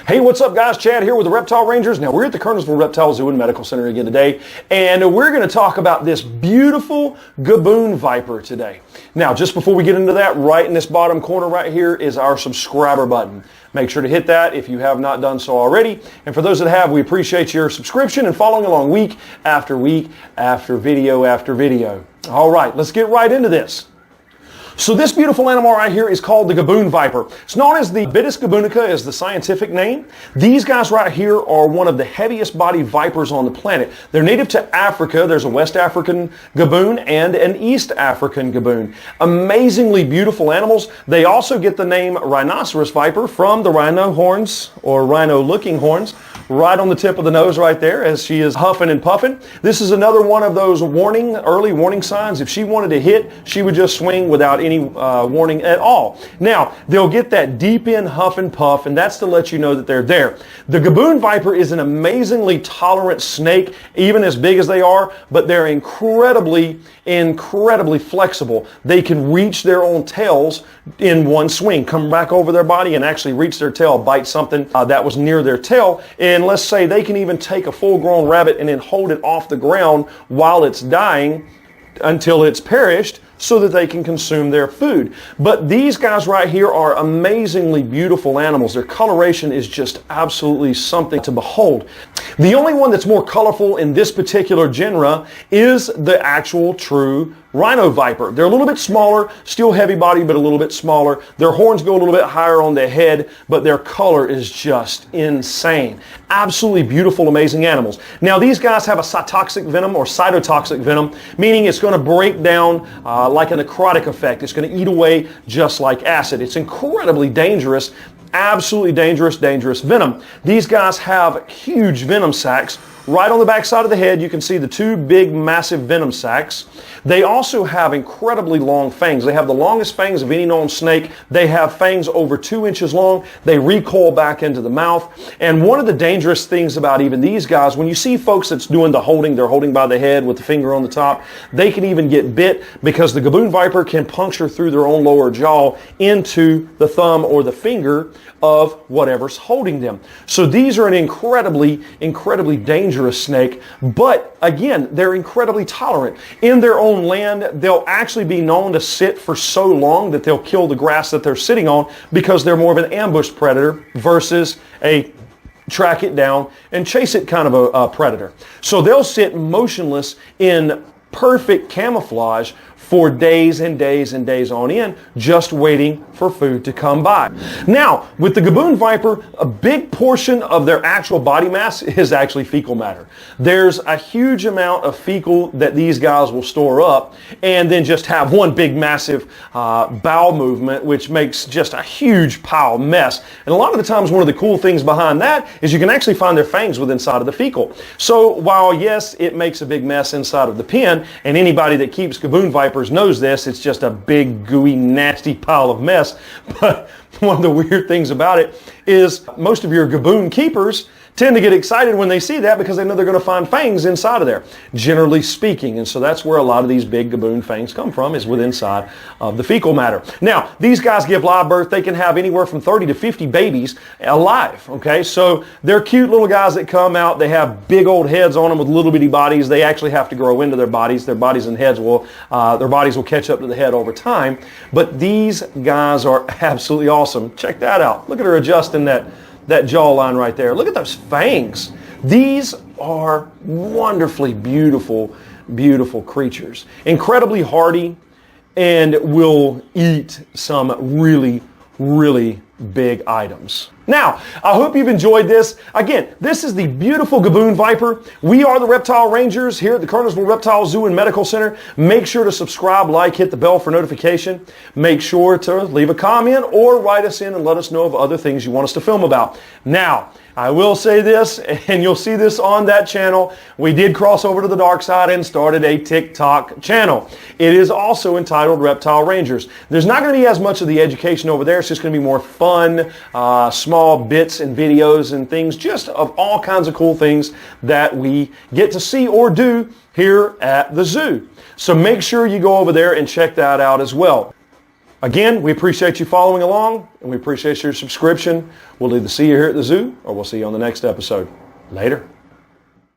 Hey, what's up guys? Chad here with the Reptile Rangers. Now we're at the Kernersville Reptile Zoo and Medical Center again today, and we're going to talk about this beautiful Gaboon viper today. Now, just before we get into that, right in this bottom corner right here is our subscriber button. Make sure to hit that if you have not done so already. And for those that have, we appreciate your subscription and following along week after week after video after video. All right, let's get right into this. So this beautiful animal right here is called the Gaboon viper. It's known as the Bitis gaboonica is the scientific name. These guys right here are one of the heaviest bodied vipers on the planet. They're native to Africa. There's a West African Gaboon and an East African Gaboon. Amazingly beautiful animals. They also get the name rhinoceros viper from the rhino horns or rhino looking horns right on the tip of the nose right there as she is huffing and puffing. This is another one of those early warning signs. If she wanted to hit, she would just swing without any warning at all. Now, they'll get that deep in huff and puff, and that's to let you know that they're there. The Gaboon viper is an amazingly tolerant snake, even as big as they are, but they're incredibly flexible. They can reach their own tails in one swing, come back over their body and actually reach their tail, bite something that was near their tail. And let's say they can even take a full-grown rabbit and then hold it off the ground while it's dying until it's perished, so that they can consume their food. But these guys right here are amazingly beautiful animals. Their coloration is just absolutely something to behold. The only one that's more colorful in this particular genre is the actual true rhino viper. They're a little bit smaller, still heavy body, but a little bit smaller. Their horns go a little bit higher on their head, but their color is just insane. Absolutely beautiful, amazing animals. Now these guys have a cytotoxic venom or cytotoxic venom, meaning it's going to break down like a necrotic effect. It's going to eat away just like acid. It's incredibly dangerous, absolutely dangerous venom. These guys have huge venom sacs. Right on the back side of the head, you can see the two big, massive venom sacs. They also have incredibly long fangs. They have the longest fangs of any known snake. They have fangs over 2 inches long. They recoil back into the mouth. And one of the dangerous things about even these guys, when you see folks that's doing the holding, they're holding by the head with the finger on the top, they can even get bit because the Gaboon viper can puncture through their own lower jaw into the thumb or the finger of whatever's holding them. So these are an incredibly dangerous snake, but again, they're incredibly tolerant. In their own land, they'll actually be known to sit for so long that they'll kill the grass that they're sitting on because they're more of an ambush predator versus a track it down and chase it kind of a predator. So they'll sit motionless in perfect camouflage for days and days and days on end, just waiting for food to come by. Now, with the Gaboon viper, a big portion of their actual body mass is actually fecal matter. There's a huge amount of fecal that these guys will store up and then just have one big massive bowel movement, which makes just a huge pile of mess. And a lot of the times, one of the cool things behind that is you can actually find their fangs within inside of the fecal. So while yes, it makes a big mess inside of the pen, and anybody that keeps Gaboon vipers knows this, it's just a big, gooey, nasty pile of mess. But one of the weird things about it is most of your Gaboon keepers tend to get excited when they see that because they know they're going to find fangs inside of there, generally speaking. And so that's where a lot of these big Gaboon fangs come from, is within inside of the fecal matter. Now, these guys give live birth. They can have anywhere from 30 to 50 babies alive, okay? So they're cute little guys that come out. They have big old heads on them with little bitty bodies. They actually have to grow into their bodies. Their bodies and heads will, their bodies will catch up to the head over time. But these guys are absolutely awesome. Check that out. Look at her adjusting that jawline right there. Look at those fangs. These are wonderfully beautiful creatures. Incredibly hardy and will eat some really big items. Now, I hope you've enjoyed this. Again, this is the beautiful Gaboon viper. We are the Reptile Rangers here at the Kernersville Reptile Zoo and Medical Center. Make sure to subscribe, like, hit the bell for notification. Make sure to leave a comment or write us in and let us know of other things you want us to film about. Now, I will say this, and you'll see this on that channel. We did cross over to the dark side and started a TikTok channel. It is also entitled Reptile Rangers. There's not going to be as much of the education over there. It's just going to be more fun, small bits and videos and things, just of all kinds of cool things that we get to see or do here at the zoo. So make sure you go over there and check that out as well. Again, we appreciate you following along, and we appreciate your subscription. We'll either see you here at the zoo, or we'll see you on the next episode. Later.